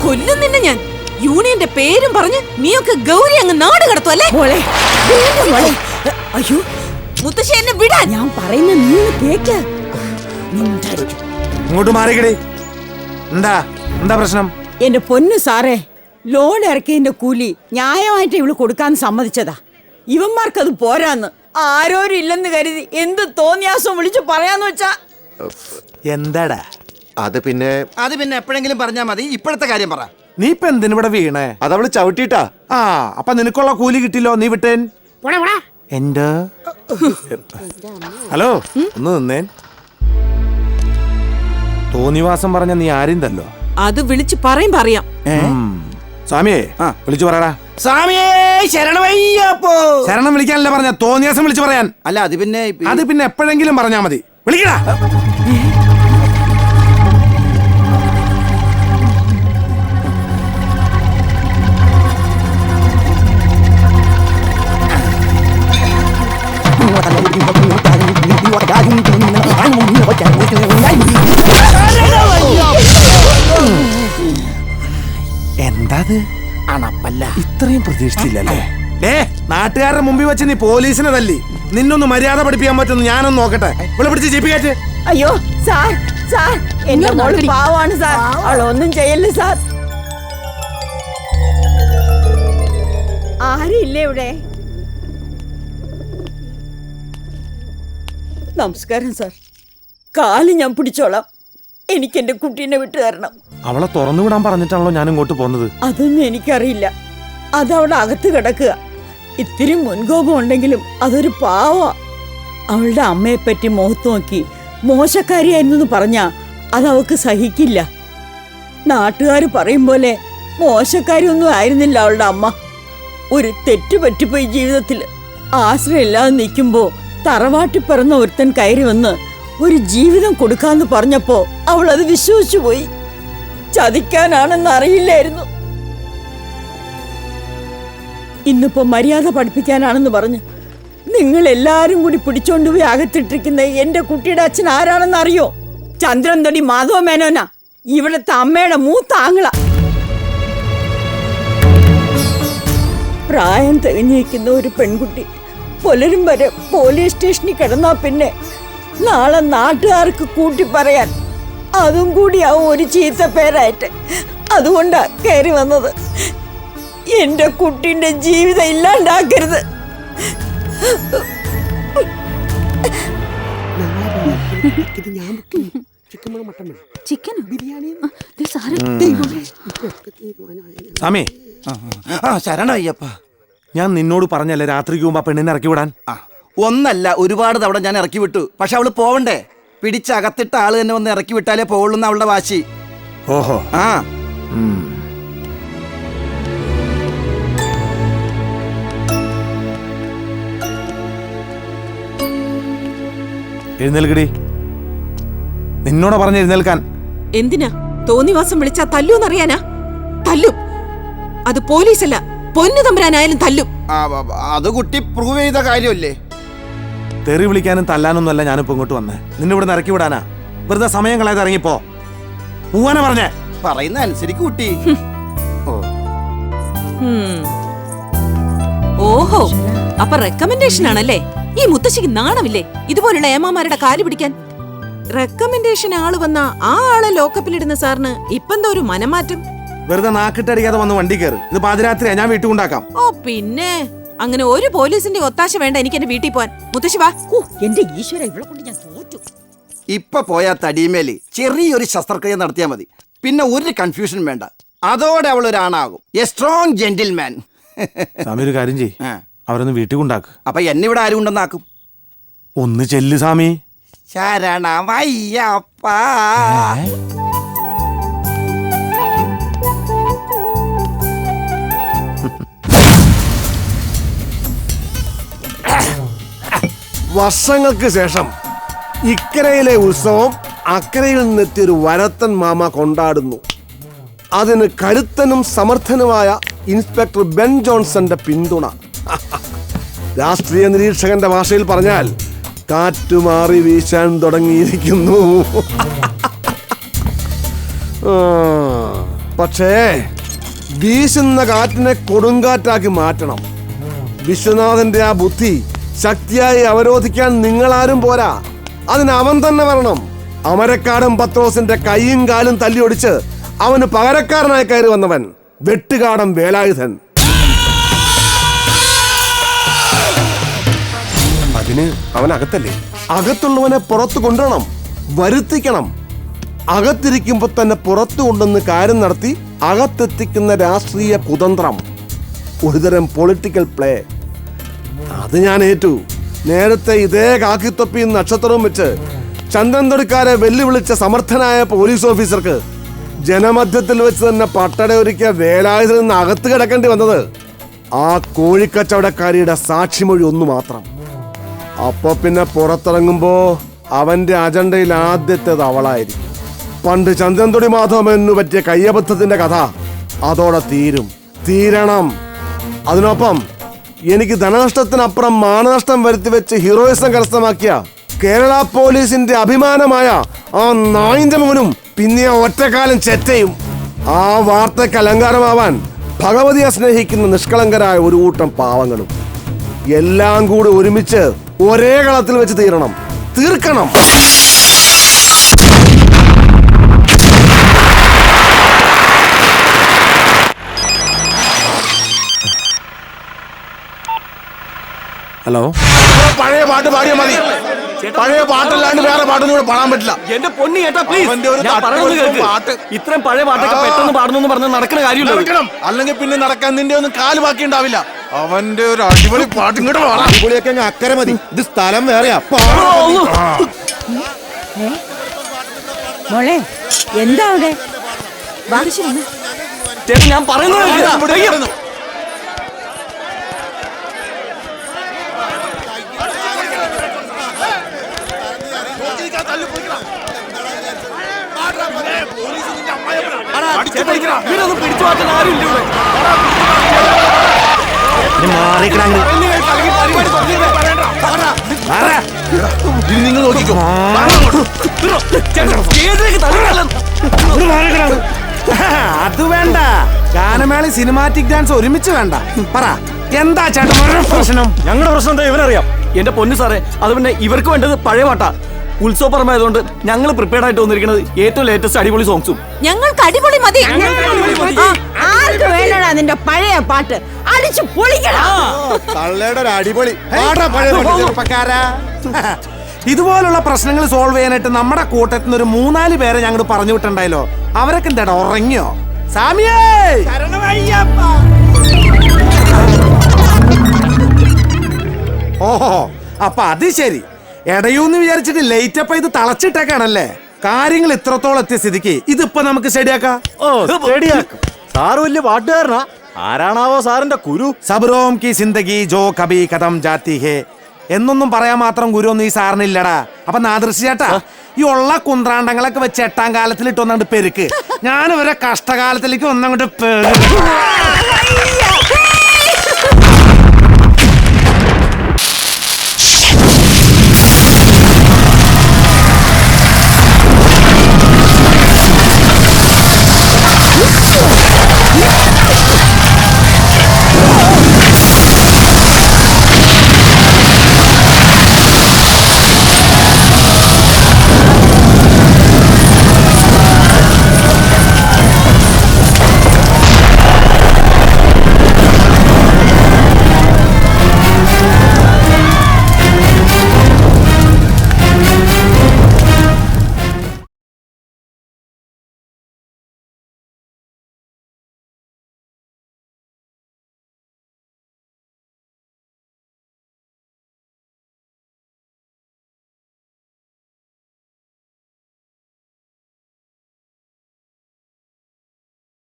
കൊല്ലും നിന്നെ ഞാൻ. യൂണിയന്റെ പേരും പറഞ്ഞ് നീയൊക്കെ ഗൗരി അങ്ങ് നാട് കടത്തുവല്ലേ? അയ്യോ മുത്തശ്ശി എന്നെ വിടാൻ. ഞാൻ പറയുന്ന നീ കേക്ക്. ഇങ്ങോട്ട് മാറിക്കടി. എന്താ എന്താ പ്രശ്നം? എന്റെ പൊന്നു സാറേ, ലോൺ ഇറക്കിയതിന്റെ കൂലി ന്യായമായിട്ട് ഇവള് കൊടുക്കാൻ സമ്മതിച്ചതാ. ഇവന്മാർക്കത് പോരാന്ന് ആരോരും ഇല്ലെന്ന് കരുതി എന്ത് തോന്നിയാസം വിളിച്ചു പറയാന്ന് വെച്ചാ. എന്താടാ അത് പിന്നെ എപ്പോഴെങ്കിലും പറഞ്ഞാ മതി. ഇപ്പോഴത്തെ കാര്യം പറ. നീ ഇപ്പൊ എന്തിനിവിടെ വീണേ? അതവള് ചവിട്ടിട്ടാ. ആ അപ്പൊ നിനക്കുള്ള കൂലി കിട്ടില്ലോ, നീ വിട്ടേൻ. എന്റെ ഹലോ, ഒന്ന് നിന്നേൻ. തോന്നിവാസം പറഞ്ഞ നീ ആരും തല്ലോ? അത് വിളിച്ചു പറയുമ്പോ അറിയാം. സ്വാമിയെ വിളിച്ചു പറയടാ. സ്വാമിയേ ശരണമയ്യപ്പോ. ശരണം വിളിക്കാനല്ല പറഞ്ഞ, തോന്നിയാസം വിളിച്ചു പറയാൻ. അല്ല അത് പിന്നെ എപ്പോഴെങ്കിലും പറഞ്ഞാ മതി. വിളിക്കടാ. എന്താ അണപ്പല്ല? ഇത്രയും പ്രതീക്ഷിച്ചില്ലല്ലേ? നാട്ടുകാരുടെ മുമ്പിൽ വെച്ച് നീ പോലീസിനെ തല്ലി. നിന്നൊന്ന് മര്യാദ പഠിപ്പിക്കാൻ പറ്റുന്നു ഞാനൊന്ന് നോക്കട്ടെ. ഇവിടെ പിടിച്ച് ജീപ്പിക്കാറ്റ്. അയ്യോ സാർ, സാർ എന്റെ മോള് പാവാണ് സാർ, അവളൊന്നും ചെയ്യല്ലേ സാർ. ആരില്ലേ ഇവിടെ? നമസ്കാരം സാർ. കാല് ഞാൻ പിടിച്ചോളാം. എനിക്ക് എന്റെ കുട്ടീനെ വിട്ടു തരണം. അവളെ തുറന്നു വിടാൻ പറഞ്ഞിട്ടാണല്ലോ ഞാൻ ഇങ്ങോട്ട് പോകുന്നത്. അതൊന്നും എനിക്കറിയില്ല. അതവിടെ അകത്ത് കിടക്കുക. ഇത്തിരി മുൻകോപം ഉണ്ടെങ്കിലും അതൊരു പാവ. അവളുടെ അമ്മയെ പറ്റി മുഖത്ത് നോക്കി മോശക്കാരിയായിരുന്നു പറഞ്ഞാ അതവക്ക് സഹിക്കില്ല. നാട്ടുകാർ പറയും പോലെ മോശക്കാരിയൊന്നും ആയിരുന്നില്ല അവളുടെ അമ്മ. ഒരു തെറ്റ് പറ്റിപ്പോയി ജീവിതത്തിൽ. ആശ്രയമില്ലാതെ നിൽക്കുമ്പോ തറവാട്ടി പിറന്ന ഒരുത്തൻ കയറി വന്ന് ഒരു ജീവിതം കൊടുക്കാന്ന് പറഞ്ഞപ്പോ അവൾ അത് വിശ്വസിച്ചു പോയി. ചതിക്കാനാണെന്ന് അറിയില്ലായിരുന്നു. ഇന്നിപ്പോ മര്യാദ പഠിപ്പിക്കാനാണെന്ന് പറഞ്ഞ് നിങ്ങൾ എല്ലാരും കൂടി പിടിച്ചോണ്ടുപോയി അകത്തിട്ടിരിക്കുന്ന എന്റെ കുട്ടിയുടെ അച്ഛൻ ആരാണെന്ന് അറിയോ? ചന്ദ്രൻതടി മാധവ മേനോനാ, ഇവിടുത്തെ അമ്മയുടെ മൂത്ത ആങ്ങള. പ്രായം തികഞ്ഞിരിക്കുന്ന ഒരു പെൺകുട്ടി പുലരും വരെ പോലീസ് സ്റ്റേഷനിൽ കിടന്നാ പിന്നെ നാളെ നാട്ടുകാർക്ക് കൂട്ടി പറയാൻ അതും കൂടിയാവും ഒരു ചീത്ത പേരായിട്ട്. അതുകൊണ്ടാ കയറി വന്നത്. എന്റെ കുട്ടീന്റെ ജീവിതം ഇല്ലാണ്ടാക്കരുത്. സ്വാമി ശരണയ്യപ്പ. ഞാൻ നിന്നോട് പറഞ്ഞല്ലേ രാത്രിക്ക് മുമ്പ് ആ പെണ്ണിനെ ഇറക്കി വിടാൻ. ഒന്നല്ല, ഒരുപാട് തവണ ഞാൻ ഇറക്കി വിട്ടു. പക്ഷെ അവള് പോവണ്ടേ? പിടിച്ചകത്തിട്ട ആള് തന്നെ വന്ന് ഇറക്കി വിട്ടാലേ പോവുള്ളൂന്ന് അവളുടെ വാശി. ഓഹോ. ആ എഴുന്നേൽക്കടി. നിന്നോട് പറഞ്ഞ എഴുന്നേൽക്കാൻ. എന്തിനാ? തോന്നിവാസം വിളിച്ചാ തല്ലൂന്നറിയാനാ? തല്ലും. അത് പോലീസല്ല, പൊന്നു തമ്പുരാനായാലും തല്ലും. അത് കുട്ടി പ്രൂവ് ചെയ്ത കാര്യമല്ലേ? തെറി വിളിക്കാനും തല്ലാനൊന്നും അല്ല ഞാനിപ്പോ ഇങ്ങോട്ട് വന്നേ. നിന്നെ ഇവിടെ ഇറക്കി വിടാനാ. വെറുതെ സമയം കളയാതെ ഇറങ്ങിപ്പോ. പോവാനാ പറഞ്ഞേ. പറയുന്ന അനുസരിക്ക് കുട്ടി. ഓഹോ, അപ്പൊ റെക്കമെൻഡേഷൻ ആണല്ലേ? ഈ മുത്തശ്ശിക്ക് നാണമില്ലേ ഇതുപോലുള്ള ഏമാമാരുടെ കാല് പിടിക്കാൻ? റെക്കമെൻഡേഷൻ ആള് വന്ന ആ ആളെ ലോക്കപ്പിലിടുന്ന സാറിന് ഇപ്പെന്താ ഒരു മനമാറ്റം? വെറുതെ നാക്കിട്ടടിക്കാതെ വന്ന് വണ്ടി കയറി. ഇത് പാതിരാത്രിയാ, ഞാൻ വീട്ടിൽ കൊണ്ടാക്കാം. ഓ പിന്നെ അങ്ങനെ ഒരു പോലീസിന്റെ ഒത്താശ വേണ്ട എനിക്ക് എന്റെ വീട്ടിൽ പോവാൻ. മുത്തശ്ശി വാ. എന്റെ ഈശ്വര, ഇവിടെ കൊണ്ട് ഞാൻ തോറ്റു. ഇപ്പൊ പോയാ തടിമേലി ചെറിയൊരു ശസ്ത്രക്രിയ നടത്തിയാൽ മതി. പിന്നെ ഒരു കൺഫ്യൂഷൻ വേണ്ട. അതോടെ അവൾ ഒരാണാകും. A strong gentleman. സ്വാമി ഒരു കാര്യം ചെയ്യ്, അവരൊന്ന് വീട്ടിൽ കൊണ്ടാക്ക്. അപ്പൊ എന്നെ ഇവിടെ ആരും ഉണ്ടെന്നാക്കും. ഒന്ന് ചെല്ല് സ്വാമി. ശരണമയ്യപ്പ. വർഷങ്ങൾക്ക് ശേഷം ഇക്കരയിലെ ഉത്സവം അക്കരയിൽ നിന്നെത്തിയൊരു വരത്തൻ മാമ കൊണ്ടാടുന്നു. അതിന് കരുത്തനും സമർത്ഥനുമായ ഇൻസ്പെക്ടർ ബെൻ ജോൺസന്റെ പിന്തുണ. രാഷ്ട്രീയ നിരീക്ഷകന്റെ ഭാഷയിൽ പറഞ്ഞാൽ കാറ്റുമാറി വീശാൻ തുടങ്ങിയിരിക്കുന്നു. പക്ഷേ വീശുന്ന കാറ്റിനെ കൊടുങ്കാറ്റാക്കി മാറ്റണം. വിശ്വനാഥന്റെ ആ ബുദ്ധി ശക്തിയായി അവരോധിക്കാൻ നിങ്ങളാരും പോരാ. അതിന് അവൻ തന്നെ വരണം. അമരക്കാടും പത്രോസിന്റെ കൈയും കാലും തല്ലിയൊടിച്ച് അവന് പകരക്കാരനായി കയറി വന്നവൻ വെട്ടുകാടൻ വേലായുധൻ. അതിന് അവൻ അകത്തല്ലേ? അകത്തുള്ളവനെ പുറത്തു കൊണ്ടുവരണം, വരുത്തിക്കണം. അകത്തിരിക്കുമ്പോ തന്നെ പുറത്തു കൊണ്ടുവന്ന് കാര്യം നടത്തി അകത്തെത്തിക്കുന്ന രാഷ്ട്രീയ കുതന്ത്രം, ഒരുതരം പൊളിറ്റിക്കൽ പ്ലേ. അത് ഞാൻ ഏറ്റു. നേരത്തെ ഇതേ കാക്കിത്തൊപ്പിയും നക്ഷത്രവും വെച്ച് ചന്ദ്രൻതൊടിക്കാരെ വെല്ലുവിളിച്ച സമർത്ഥനായ പോലീസ് ഓഫീസർക്ക് ജനമധ്യത്തിൽ വെച്ച് തന്നെ പട്ടട ഒരുക്കിയ വേലായുധത്തിൽ നിന്ന് അകത്ത് കിടക്കേണ്ടി വന്നത് ആ കോഴിക്കച്ചവടക്കാരിയുടെ സാക്ഷിമൊഴി ഒന്നു മാത്രം. അപ്പൊ പിന്നെ പുറത്തിറങ്ങുമ്പോ അവന്റെ അജണ്ടയിൽ ആദ്യത്തേത് അവളായിരിക്കും. പണ്ട് ചന്ദ്രൻതൊടി മാധവമെന്നു പറ്റിയ കയ്യബദ്ധത്തിന്റെ കഥ അതോടെ തീരണം. അതിനൊപ്പം എനിക്ക് ധനനഷ്ടത്തിനപ്പുറം മാനനഷ്ടം വരുത്തി വെച്ച് ഹീറോയിസം കരസ്ഥമാക്കിയ കേരള പോലീസിന്റെ അഭിമാനമായ ആ നായിന്റെ മോനും പിന്നെ ഒറ്റക്കാലം ചെറ്റയും ആ വാർത്തയ്ക്ക് അലങ്കാരമാവാൻ ഭഗവതിയെ സ്നേഹിക്കുന്ന നിഷ്കളങ്കരായ ഒരു കൂട്ടം പാവങ്ങളും എല്ലാം കൂടി ഒരുമിച്ച് ഒരേ കളത്തിൽ വെച്ച് തീർക്കണം. ഹലോ, പഴയ പാട്ട് പാടിയാൽ മതി. പഴയ പാട്ടല്ലാണ്ട് വേറെ പാട്ടൊന്നും ഇവിടെ പാടാൻ പറ്റില്ല. എന്റെ പൊന്നി ചേട്ടാ പ്ലീസ്, അവന്റെ ഒരു ഞാൻ പറയുന്നത് കേൾക്ക്. പാട്ട്. ഇത്രയും പഴയ പാട്ടൊക്കെ പെട്ടെന്ന് പാടണമെന്ന് പറഞ്ഞാൽ നടക്കുന്ന കാര്യമില്ല. നടക്കണം, അല്ലെങ്കിൽ പിന്നെ നടക്കാൻ നിന്റെ ഒന്നും കാല് ബാക്കി ഉണ്ടാവില്ല. അവന്റെ ഒരു അടിപൊളി പാട്ട് ഇങ്ങോട്ട് പാടാം. അടിപൊളിയൊക്കെ അങ്ങ് അക്കരെ മതി. ഇത് സ്ഥലം വേറെയാ. മോളെ എന്താ അവിടെ? ചേട്ടാ ഞാൻ പറയുന്നത് കേൾക്ക്. ഇവരൊന്നും പിടിച്ചു മാറ്റാൻ ആരുമില്ല ഇവിടെ. നിങ്ങൾ നോക്കിക്കോ. സ്റ്റേജിലേക്ക് തള്ളിക്കല്ലാം. അത് വേണ്ട. ഗാനമേള സിനിമാറ്റിക് ഡാൻസ് ഒരുമിച്ച് വേണ്ട. പറ, എന്താ ചേട്ടൻ പ്രശ്നം? ഞങ്ങളുടെ പ്രശ്നം എന്താ ഇവനറിയാം. എന്റെ പൊന്നു സാറേ, അത് പിന്നെ ഇവർക്ക് വേണ്ടത് പഴയ പാട്ടാ. ഉത്സവപ്പറമ്പായതുകൊണ്ട് ഞങ്ങൾ പ്രിപ്പയർഡ് ആയിട്ട് വന്നിരിക്കുന്നത് ഏറ്റവും ലേറ്റസ്റ്റ് അടിപൊളി സോങ്സും. ഞങ്ങൾക്ക് അടിപൊളി മതി. ആർക്ക് വേണോടാ നിന്റെ പഴയ പാട്ട്? അടിച്ചു പൊളിക്കണം. തള്ളയുടെ ഒരു അടിപൊളി ചെറുപ്പക്കാരാ. ഇതുപോലുള്ള പ്രശ്നങ്ങൾ സോൾവ് ചെയ്യാനായിട്ട് നമ്മുടെ കൂട്ടത്തിൽ നിന്ന് ഒരു 3-4 പേരെ ഞങ്ങൾ പറഞ്ഞു വിട്ടുണ്ടായല്ലോ. അവരൊക്കെ എന്താടാ ഉറങ്ങിയോ? സാമിയേ, ഓഹോ, അപ്പൊ അത് ശരി. എടയൂന്ന് വിചാരിച്ചിട്ട് ലേറ്റ് അപ്പ് ഇത് തളച്ചിട്ടേക്കാണല്ലേ. കാര്യങ്ങൾ ഇത്രത്തോളം എത്തിയ സ്ഥിതിക്ക് ഇതിപ്പോ നമുക്ക് ശരിയാക്കാം. സാറ് വലിയ പാട്ടുകാരനാ. ആരാണാവോ സാറിന്റെ ഗുരു? സബ്രോം കി സിന്ദഗി ജോ കബി കദം ജാത്തി ഹേ എന്നൊന്നും പറയാൻ മാത്രം ഗുരു ഒന്നും ഈ സാറിനില്ലടാ. അപ്പൊ നാദൃശ്യേട്ടാ, ഈ ഉള്ള കുന്ത്രാണ്ടങ്ങളൊക്കെ വെച്ച് 8ാം കാലത്തിൽ ഇട്ടൊന്നാണ്ട് പെരുക്ക്. ഞാൻ ഇവരെ കഷ്ടകാലത്തിലേക്ക് ഒന്നങ്ങോട്ട്